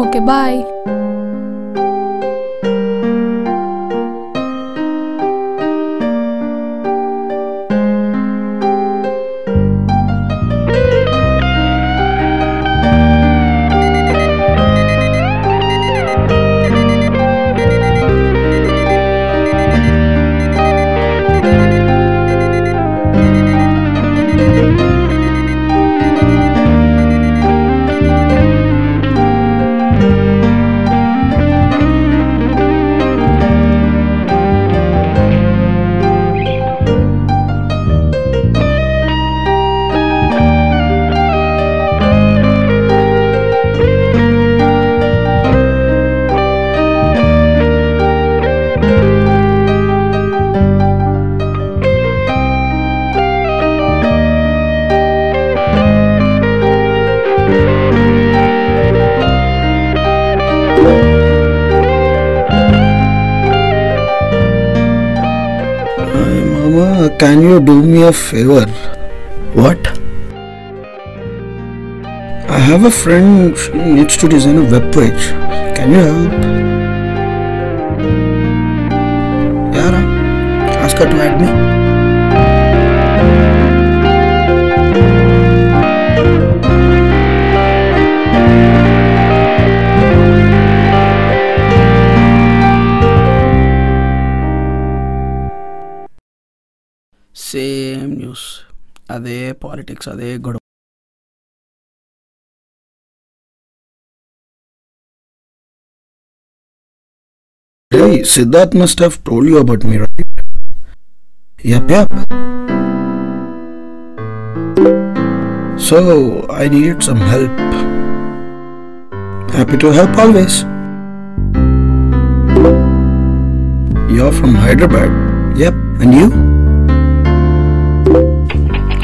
Okay bye. Can you do me a favor? What? I have a friend, she needs to design a web page. Can you help? Yara, ask her to add me. Same news, అదే politics, అదే గొడవ. Hey, Siddharth must have told you about me, right? Yep. So, I needed some help. Happy to help always. You're from Hyderabad? Yep. And you?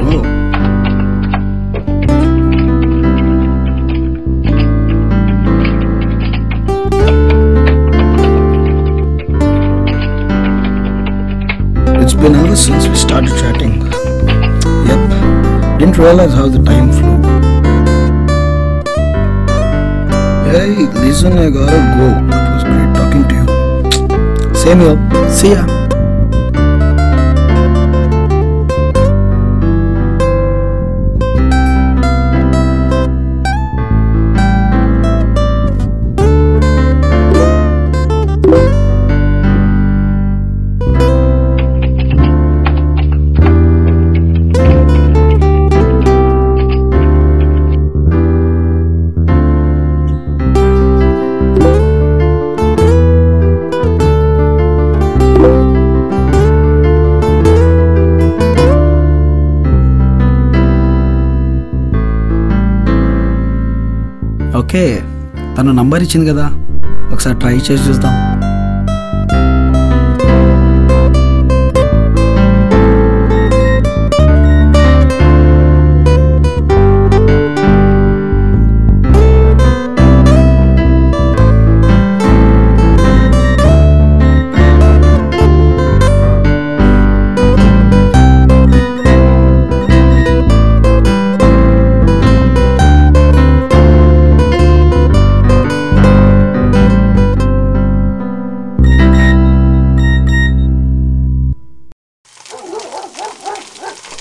Oh. It's been hours since we started chatting. Yep. Didn't realize how the time flew. Hey, listen, I gotta go. It was great talking to you. Same here. See ya. Okay, తను number ఇచ్చింది కదా, ఒకసారి try చేసి చూద్దాం.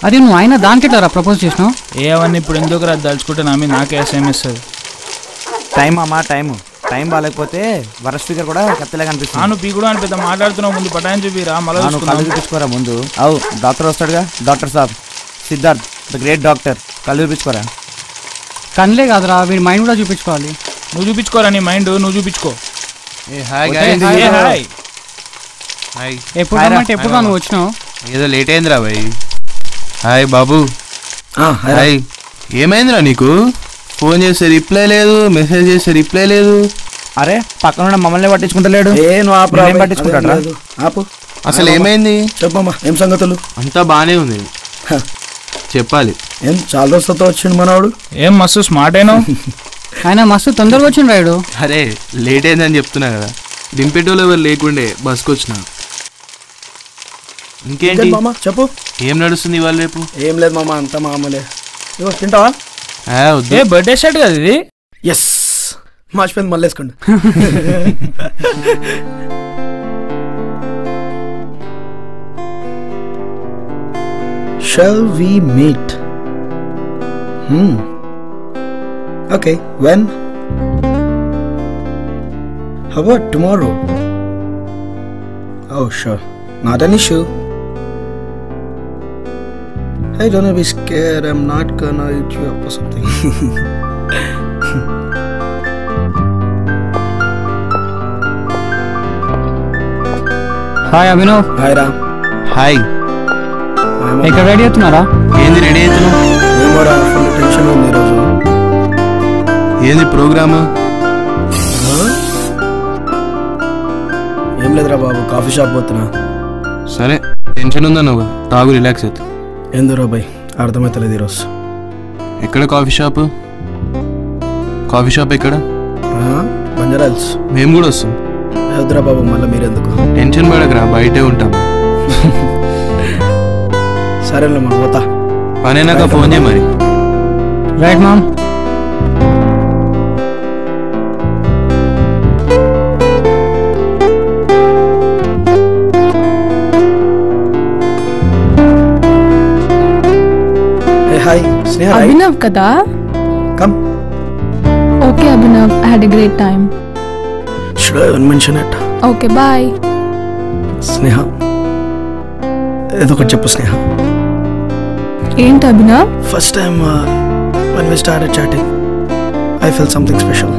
అదే నువ్వు ఆయన దానికి ఎట్లా ప్రపోజ్ చేసినావు? ఏమన్నా ఇప్పుడు ఎందుకు రా దలుచుకుంటే నా మీద నాకే ఎస్ఎంఎస్. టైం అమ్మా, టైం బాగాలేకపోతే వరస్ట్ ఫిగర్ కూడా కత్తలే కనిపిస్తుంది. నువ్వు పీ కూడా అని పెద్ద మాట్లాడుతున్నావు, ముందు పటాయం చూపిరా, మళ్ళీ కళ్ళు చూపించుకోరా ముందు. అవు డాక్టర్ వస్తాడుగా, డాక్టర్ సాబ్ సిద్ధార్థ్ ద గ్రేట్ డాక్టర్, కళ్ళు చూపించుకోరా. కన్లే కాదురా, వీడి మైండ్ కూడా చూపించుకోవాలి. నువ్వు చూపించుకోరా, నీ మైండ్ నువ్వు చూపించుకో. ఎప్పుడు రమ్మంటే ఎప్పుడు నువ్వు వచ్చినావు? ఏదో లేట్ అయిందిరా భయ్. హాయ్ బాబు. హాయ్, ఏమైందిరా నీకు? ఫోన్ చేస్తే రిప్లై లేదు, మెసేజ్ చేస్తే రిప్లై లేదు. అరే పక్కన మమ్మల్ని పట్టించుకుంటలేడు. పట్టించుకుంటాడు. అసలు ఏమైంది చెప్పమ్మా, ఏం సంగతులు? అంతా బానే ఉంది, చెప్పాలి. ఏం చాలా రోజులతో వచ్చిండు మనవాడు? ఏం మస్తు స్మార్ట్ అయినా? ఆయన మస్తు తొందరగా వచ్చిండు రాయుడు. అరే లేట్ అయిందని చెప్తున్నా కదా, దింపేటోళ్ళు ఎవరు లేకుండే బస్కి వచ్చిన. ఇంకేంటి మామ చెప్పు, ఏం నడుస్తుంది ఇవాళ రేపు? ఏం లేదు మామ, అంతా మామూలే. తింటావా? బర్త్డే షర్ట్ కదా ఇది. ఎస్, మర్చిపోయింది, మళ్ళీ వేసుకోండి. Shall we meet? Okay, when? How about tomorrow? Oh, sure. Not an issue. Hey, don't be scared. I'm not gonna eat you up or something. Hi Abhinav. Hi, Ram. Hi, ఇక్కడ ready అవుతున్నారా? ఏంది ready అవుతున్నావు? ఏమోరా, full tension ఉంది ఈరోజు. ఏంది programme? ఏం లేదురా బాబు, కాఫీ షాప్ పోతున్నా. సరే, టెన్షన్ ఉందా నువ్వు? తాగు, రిలాక్స్ అవుతుంది. ఎందురా బాయ్, అర్థమవుతలేదు ఈరోజు. ఎక్కడ కాఫీ షాపు? కాఫీ షాప్ ఎక్కడ? బంజారాల్స్. మేము కూడా వస్తాం. వద్దురా బాబు, మళ్ళీ మీరెందుకు టెన్షన్ పడకరా, బయటే ఉంటాం. సరేలే మనం పోతా. పనైనాక ఫోన్ చేయ మరి. Right ma'am. Hi Sneha. Abhinav కదా? Come. Okay Abhinav, I had a great time. Should I even mention it? Okay bye. Sneha, ఏదో ఒకటి చెప్పు స్నేహ. ఏంటి Abhinav? First time when we started chatting, I felt something special.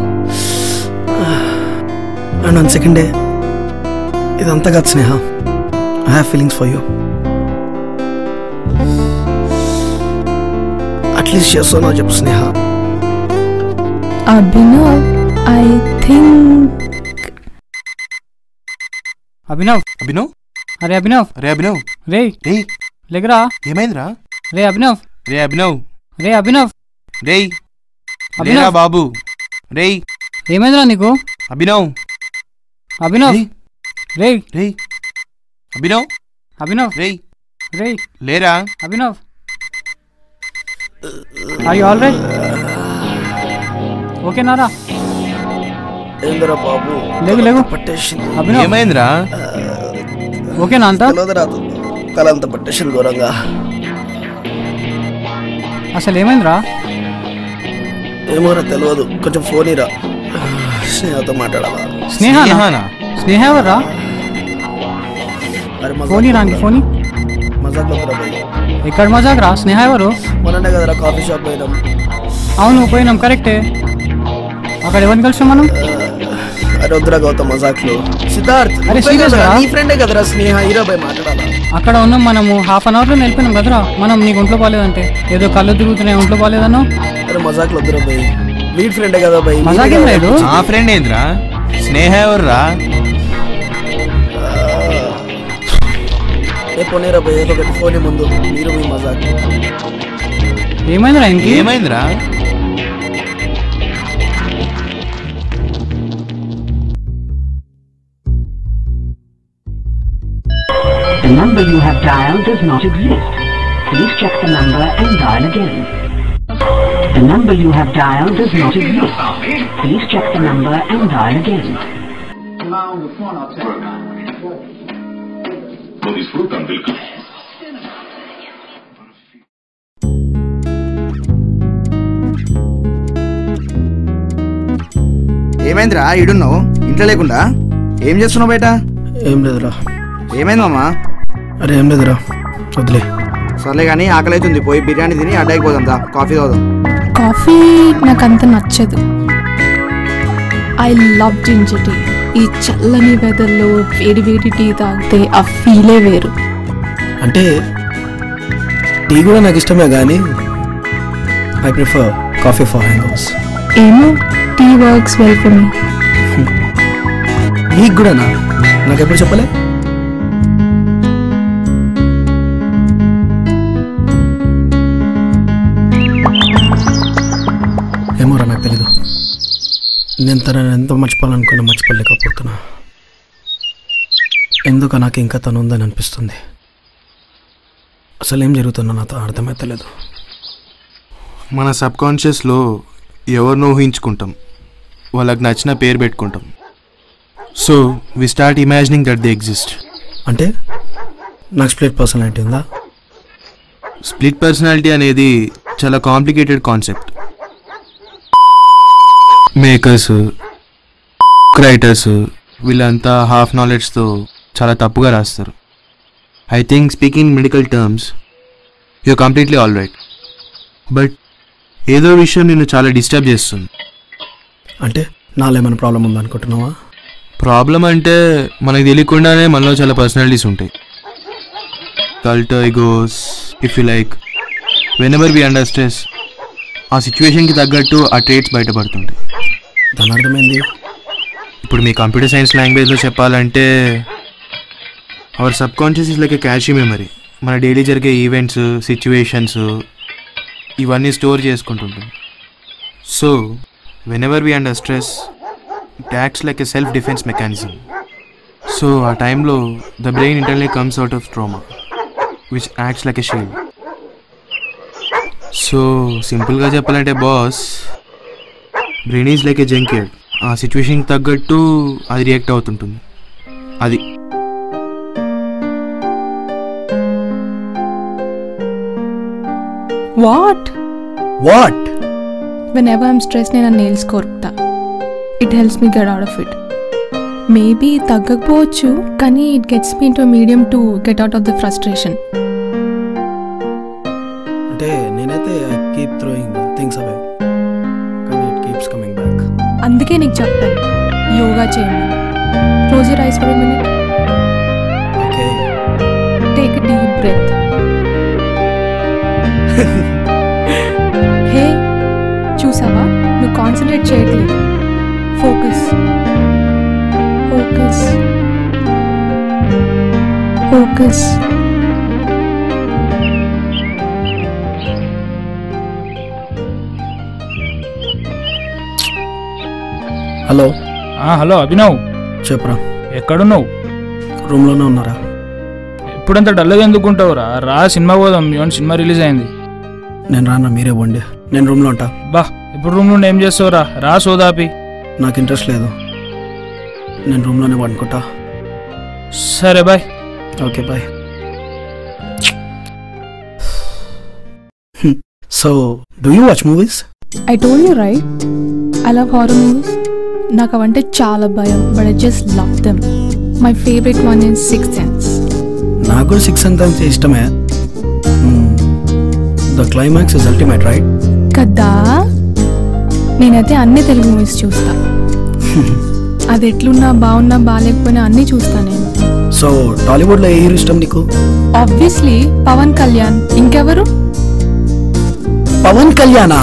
And on second day, ఇదంతా కాదు Sneha, I have feelings for you. At least చేస్తానో చెప్పు Sneha. Abhinav, I think. Abhinav. Abhinav. అరే అభినవ్. రే అభినవ్. రే రే లేకరా. ఏమైందిరా? రే అభినవ్. రే అభినవ్. రే అభినవ్. రే అభినవ్. రేరా బాబు. రే ఏమైందిరా నీకు? అభినవ్. అభినవ్. రే రే అభినవ్. అభినవ్. రే రే లేరా? Abhinav. Are you all right? ఓకేనారా? ఏందిరా బాబు, లేగు లేగు. పట్టేసింది. అభినవ్. ఏమైందిరా? ఓకేనా అంతా? రాదు, కలంతా పట్టేసింది ఘోరంగా. అసలు ఏమైందిరా? ఏమోరా తెలియదు, కొంచెం ఫోన్ ఇరా, స్నేహతో మాట్లాడాలా. స్నేహనా? స్నేహ ఎవర్రా? అరే ఫోన్ రాండి, ఫోన్. మజాక్ వద్దురా బాయ్. ఎక్కడ మజాక్ రా? స్నేహ ఎవరు? మొన్ననే కదరా కాఫీ షాప్ పోయినాం. అవును పోయినాం, కరెక్టే. అక్కడ ఎవరిని కలిసాం మనం? అరే వద్దురా గౌతమ్, మజాక్లు. సిద్ధార్థ్, అరే సీరియస్ రా? నీ ఫ్రెండే కదరా స్నేహ, హీరా బాయ్ మాట్లాడాలా. అక్కడ ఉన్నాం మనము, హాఫ్ అన్ అవర్లో వెళ్ళిపోయినాం కదరా మనం. నీకు ఒంట్లో బాగాలేదంటే ఏదో కళ్ళు తిరుగుతున్నాయి, ఒంట్లో బాగాలేదన్నో. అరే మజాక్లు వద్దురా బాయ్, వీడి ఫ్రెండే కదా బాయ్. మజాకేం లేదు. ఆ ఫ్రెండ్ ఏంద్రా? స్నేహ ఎవర్రా? ఏ పోనీరా బాయ్, ఏదో ఒకటి ఫోన్ ముందు, మీరు మీ మజాక్. ఏమైందిరా? ఇంక ఏమైందిరా? The number you have dialed does not exist. Please check the number and dial again. The number you have dialed does not exist. Please check the number and dial again. Lo disfrutan del campo. ఏమైందిరా ఈడున్నావు? ఇంట్లో లేకుండా ఏం చేస్తున్నావు బయట? ఏం లేదురా. ఏమైందమ్మా? అరే ఏం లేదురా, వదిలే. సర్లే కానీ ఆకలి అవుతుంది, పోయి బిర్యానీ తిని అడ్డాకి పోదాం, దా కాఫీ తాగుదాం. కాఫీ నాకంత నచ్చదు. I love ginger tea. ఈ చల్లని వెదర్లో వేడి వేడి టీ తాగితే ఆ ఫీలే వేరు. అంటే టీ కూడా నాకు ఇష్టమే, కానీ I prefer coffee for hangers. ఏమో, tea works well for me. నీకు కూడానా? నాకెప్పుడు చెప్పలే. ఏమోరా నాకు తెలీదు. నేను తనని ఎంతో మర్చిపోవాలనుకున్నా, మర్చిపోలేకపోతున్నా. ఎందుకు నాకు ఇంకా తను ఉందని అనిపిస్తుంది. అసలు ఏం జరుగుతుందో నాతో అర్థమవుతలేదు. మన సబ్కాన్షియస్లో ఎవరినో ఊహించుకుంటాం, వాళ్ళకి నచ్చిన పేరు పెట్టుకుంటాం. So we start imagining that they exist. అంటే నాకు స్ప్లిట్ పర్సనాలిటీ ఉందా? స్ప్లిట్ పర్సనాలిటీ అనేది చాలా కాంప్లికేటెడ్ కాన్సెప్ట్. మేకర్స్, రైటర్స్ వీళ్ళంతా హాఫ్ నాలెడ్జ్తో చాలా తప్పుగా రాస్తారు. I think speaking medical terms you're completely all right. But ఏదో విషయం నిన్ను చాలా డిస్టర్బ్ చేస్తుంది. అంటే నాలో ఏమైనా ప్రాబ్లం ఉందనుకుంటున్నావా? ప్రాబ్లం అంటే మనకు తెలియకుండానే మనలో చాలా పర్సనాలిటీస్ ఉంటాయి. Alter egos if you like. Whenever we under stress ఆ సిచ్యువేషన్కి తగ్గట్టు ఆ ట్రేట్స్ బయటపడుతుంటాయి. దాని అర్థమైంది. ఇప్పుడు మీ కంప్యూటర్ సైన్స్ లాంగ్వేజ్లో చెప్పాలంటే our sub conscious is like a cache memory. మన డైలీ జరిగే ఈవెంట్స్, సిచ్యువేషన్స్ ఇవన్నీ స్టోర్ చేసుకుంటుంటాం. So whenever we under stress it acts like a self defence mechanism. So ఆ టైంలో the brain internally comes out of trauma which acts like a shield. So సింపుల్గా చెప్పాలంటే boss, brain is like a junket. ఆ సిచ్యువేషన్కి తగ్గట్టు అది react అవుతుంటుంది. అది వాట్ whenever I'm stressed నేను nails కొరుకుతా. It helps me get out of it. Maybe తగ్గకపోవచ్చు, కానీ it gets me into medium to get out of the frustration. అంటే నేనైతే I keep throwing things away, కానీ ఇట్ కీప్స్ కమింగ్ బ్యాక్. అందుకే నీకు చెప్తాను యోగా చేయమని. Close your eyes for a minute. Okay, take a deep breath. Hey, చూసావా నువ్వు concentrate చేయట్లేదు. Focus focus focus. Hello. Hello Abhinav, చెప్పరా. ఎక్కడున్నావు? రూమ్లోనే ఉన్నారా? ఎప్పుడంత డల్గా ఎందుకుంటావురా? రా సినిమా పోదాం. మీ సినిమా రిలీజ్ అయింది. నేను రానా, మీరే పోండి. నేను రూమ్లో ఉంటా. బా, ఇప్పుడు రూమ్ నుండి ఏం చేస్తావురా? రా సోదాపి. నాకు ఇంట్రెస్ట్ లేదు, నేను రూమ్లోనే పడుకుంటా. సరే bye. Okay bye. So do you watch movies? I told you right, I love horror movies. నాకు అవంటే చాలా భయం, but I just love them. My favorite one is Sixth Sense. నాకు కూడా సిక్స్ అంత ఇష్టమే. The climax is ultimate, right? కదా, నేనైతే అన్ని తెలుగు మూవీస్ చూస్తా. అది ఎట్లున్నా బాగున్నా బాగాలేకపోయినా అన్నీ చూస్తా నేను. సో టాలీవుడ్లో ఏ హీరో ఇష్టం నీకు? ఆబ్వియస్లీ పవన్ కళ్యాణ్. ఇంకెవరు? పవన్ కళ్యాణా?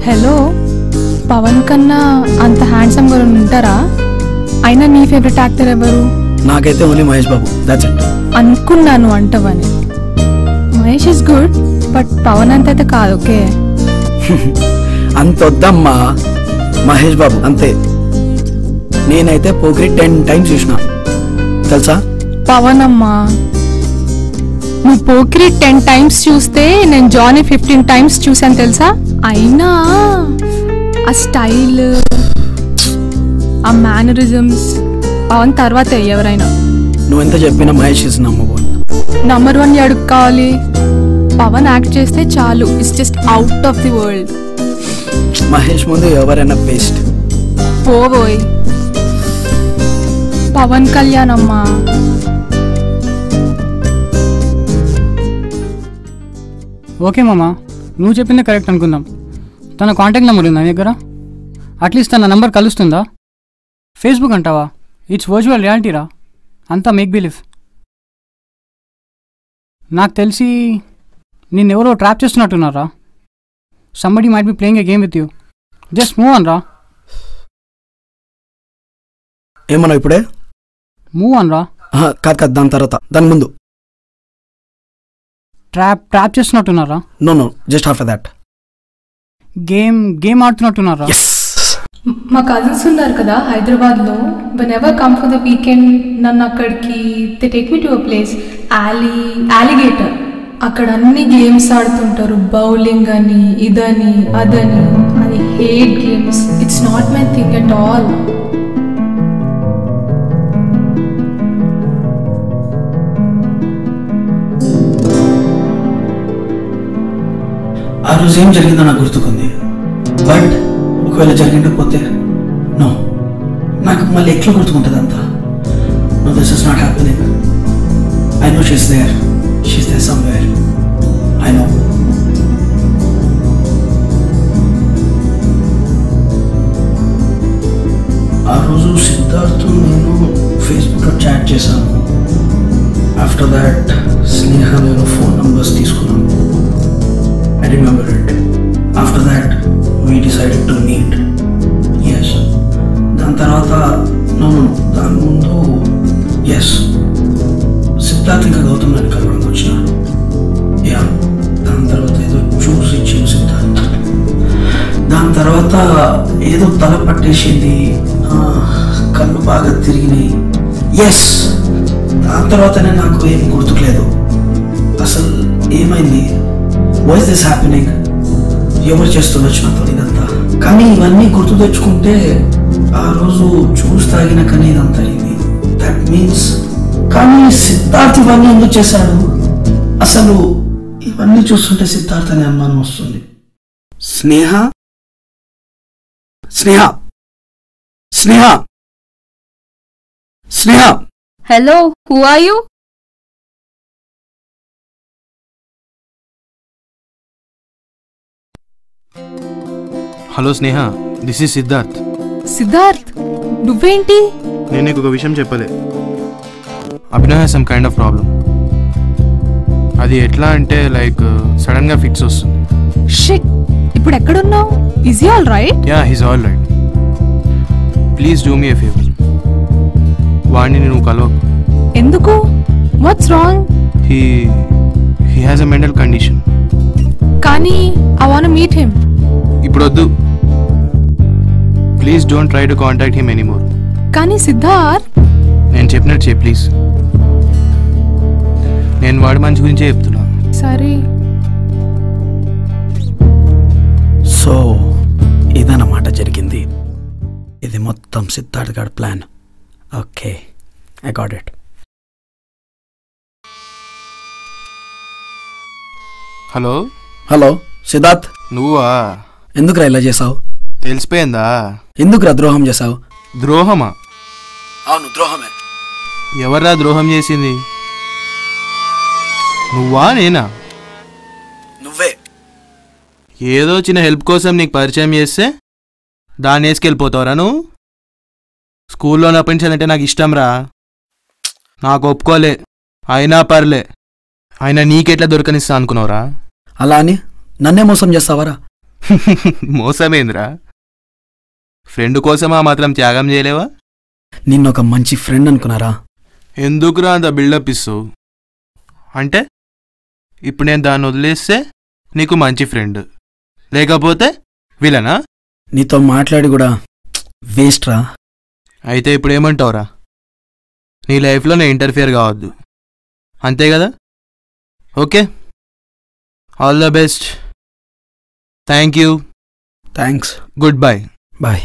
హలో, పవన్ కన్నా అంత హ్యాండ్సమ్ గా ఉంటారా? అయినా నీ ఫేవరెట్ యాక్టర్ ఎవరు? నాకైతే only Mahesh Babu, that's it. అనుకున్నాను అంటవని. Mahesh is good, but Pavan అంత అయితే కాదు. ఓకే, అంత వద్దమ్మా, మహేష్ బాబు అంతే. నేనైతే పోకిరి 10 times చూసిన, తెలుసా? పవన్ అమ్మా, నువ్వు పోకిరి 10 times చూస్తే నేను జానీ 15 times చూసాను తెలుసా? అయినా ఆ స్టైల్, ఆ మేనరిజమ్స్ పవన్ తర్వాత ఎవరైనా. నువ్వెంత చెప్పినా మహేష్ ఇస్ నంబర్ 1. నంబర్ 1 అడుగు కావాలి. పవన్ యాక్ట్ చేస్తే చాలు, it's just out of the world. Mahesh ముందు ఎవరైనా బెస్ట్. పోబోయ్, పవన్ కళ్యాణ్ అమ్మా. ఓకే మామా, నువ్వు చెప్పిందే కరెక్ట్ అనుకుందాం. తన కాంటాక్ట్ నెంబర్ ఉందా నీ దగ్గర? అట్లీస్ట్ తన నెంబర్ కలుస్తుందా? ఫేస్బుక్ అంటావా? ఇట్స్ వర్చువల్ రియాలిటీరా, అంతా మేక్ బిలీవ్. నాకు తెలిసి నిన్నెవరో ట్రాప్ చేస్తున్నట్టున్నారా. Somebody might be playing a game with you. Just move on రా. ఏమన్నా ఇప్పుడే? మూవ్ ఆన్ రా. కాదు కాదు, దాని తర్వాత, దాని ముందు. ట్రాప్ చేస్తున్నట్టున్నారా? No no, just after that. Game ఆడుతున్నట్టున్నారా? మా కజిన్స్ ఉన్నారు కదా హైదరాబాద్లో. Whenever come for the weekend నన్ను అక్కడికి they take me to a place, alligator. అక్కడ అన్ని గేమ్స్ ఆడుతుంటారు, బౌలింగ్ అని, ఇదని అదని. I hate games. It's not my thing at all. ఆ రోజు ఏం జరిగిందో నాకు గుర్తుకుంది. బట్ ఒకవేళ జరిగిండకపోతే నో, నాకు మళ్ళీ ఎట్లా గుర్తుకుంటుంది అంతా. No, this is not happening. I know she's there somewhere. I know. ఆ రోజు సిద్ధార్థ్ నేను ఫేస్బుక్లో చాట్ చేశాను. ఆఫ్టర్ దాట్ స్నేహ నేను ఫోన్ నంబర్స్ తీసుకున్నాను. I remember it. After that, we decided to meet. Yes. దాని తర్వాత దాని ముందు ఎస్ సిద్ధార్థ్ ఇంకా గౌతమ్ నన్ను కలవడానికి వచ్చినాడు. యా, దాని తర్వాత ఏదో జ్యూస్ ఇచ్చింది సిద్ధార్థ్. దాని తర్వాత ఏదో తల పట్టేసింది, కళ్ళు బాగా తిరిగినాయి. ఎస్, దాని తర్వాతనే నాకు ఏం గుర్తులేదు. అసలు ఏమైంది? Why is this happening? ఎవరు చేస్తుండొచ్చు నాతో ఇదంతా. కానీ ఇవన్నీ గుర్తు తెచ్చుకుంటే ఆ రోజు జ్యూస్ తాగినాకనే ఇదంతా అయింది. దట్ మీన్స్ కానీ సిద్ధార్థ్ ఇవన్నీ ఎందుకు చేశాడు? అసలు ఇవన్నీ చూస్తుంటే సిద్ధార్థ్ అనే అనుమానం వస్తుంది. Sneha Sneha Sneha Sneha. Hello, who are you? Hello Sneha, this is Siddharth. Siddharth, నువ్వేంటి? నేను నీకు ఒక విషయం చెప్పలే. Abhinav has some kind of problem. అది ఎట్లా అంటే లైక్ సడన్గా ఫిక్స్ వస్తుంది. షిట్, ఇప్పుడు ఎక్కడున్నావు? Is he all right? Yeah, he's all right. Please do me a favour. వాడిని నువ్వు కలవకు. ఎందుకు? What's wrong? He has a mental condition. కానీ ఐ వాంట్ మీట్ హిమ్. ఇప్పుడు వద్దు. Please don't try to contact him anymore. కానీ సిద్ధార్థ్, నేను చెప్పినట్టు చెప్పు ప్లీజ్. నేను వాడి మంచి గురించే చెప్తున్నా. సరే. సో ఇదన్నమాట జరిగింది. ఇది మొత్తం సిద్ధార్థ్ గారి plan. Okay, I got it. Hello hello Siddharth, నువ్వా? ఎందుకురా ఇలా చేసావు? తెలిసిపోయిందా? ఎందుకురా ద్రోహం చేసావు? ద్రోహమా? అవును, ద్రోహమే. ఎవర్రా ద్రోహం చేసింది? నువ్వా నేనా? నువ్వే. ఏదో చిన్న హెల్ప్ కోసం నీకు పరిచయం చేస్తే దాన్ని వేసుకెళ్ళిపోతావురా నువ్వు? స్కూల్లో నప్పించాలంటే నాకు ఇష్టం రా. నాకు ఒప్పుకోలే, అయినా పర్లే. అయినా నీకెట్లా దొరకనిస్తా అనుకున్నావురా? అలా అని నన్నే మోసం చేస్తావరా? మోసమేంద్రా? ఫ్రెండ్ కోసం ఆ మాత్రం త్యాగం చేయలేవా? నిన్నొక మంచి ఫ్రెండ్ అనుకున్నారా? ఎందుకురా అంత బిల్డప్ ఇస్తావు? అంటే ఇప్పుడు నేను దాన్ని వదిలేస్తే నీకు మంచి ఫ్రెండ్, లేకపోతే విలనా? నీతో మాట్లాడి కూడా వేస్ట్ రా. అయితే ఇప్పుడు ఏమంటావురా? నీ లైఫ్లో నేను ఇంటర్ఫియర్ కావద్దు, అంతే కదా? Okay, all the best. Thank you. Thanks. Goodbye. Bye.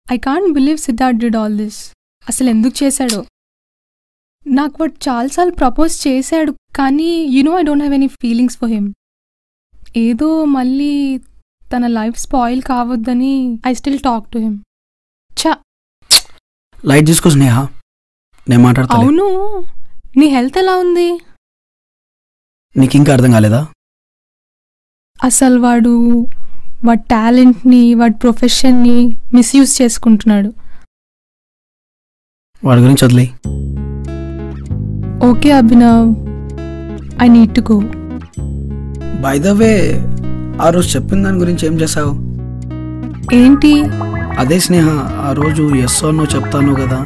I can't believe Siddharth did all this. అసలు ఎందుకు చేశాడో? నాకు వాడు చాలాసార్లు ప్రపోజ్ చేశాడు, కానీ I don't have any feelings for him. ఏదో మళ్ళీ తన లైఫ్ స్పాయిల్ కావద్దని I still talk to him. ఛా, లైట్ తీసుకో స్నేహ, నేను మాట్లాడతా. అవును, నీ హెల్త్ ఎలా ఉంది? నీకు ఇంకా అర్థం కాలేదా? అసలు వాడి టాలెంట్ని, వాడి ప్రొఫెషన్ని మిస్యూజ్ చేసుకుంటున్నాడు. వాడి గురించి వదిలే. Okay Abhinav, I need to go. By the way, ఆ రోజు చెప్పిన దాని గురించి ఏం చేసావు? ఏంటి? అదే స్నేహ, ఆ రోజు ఎస్ ఆర్ నో చెప్తాను కదా,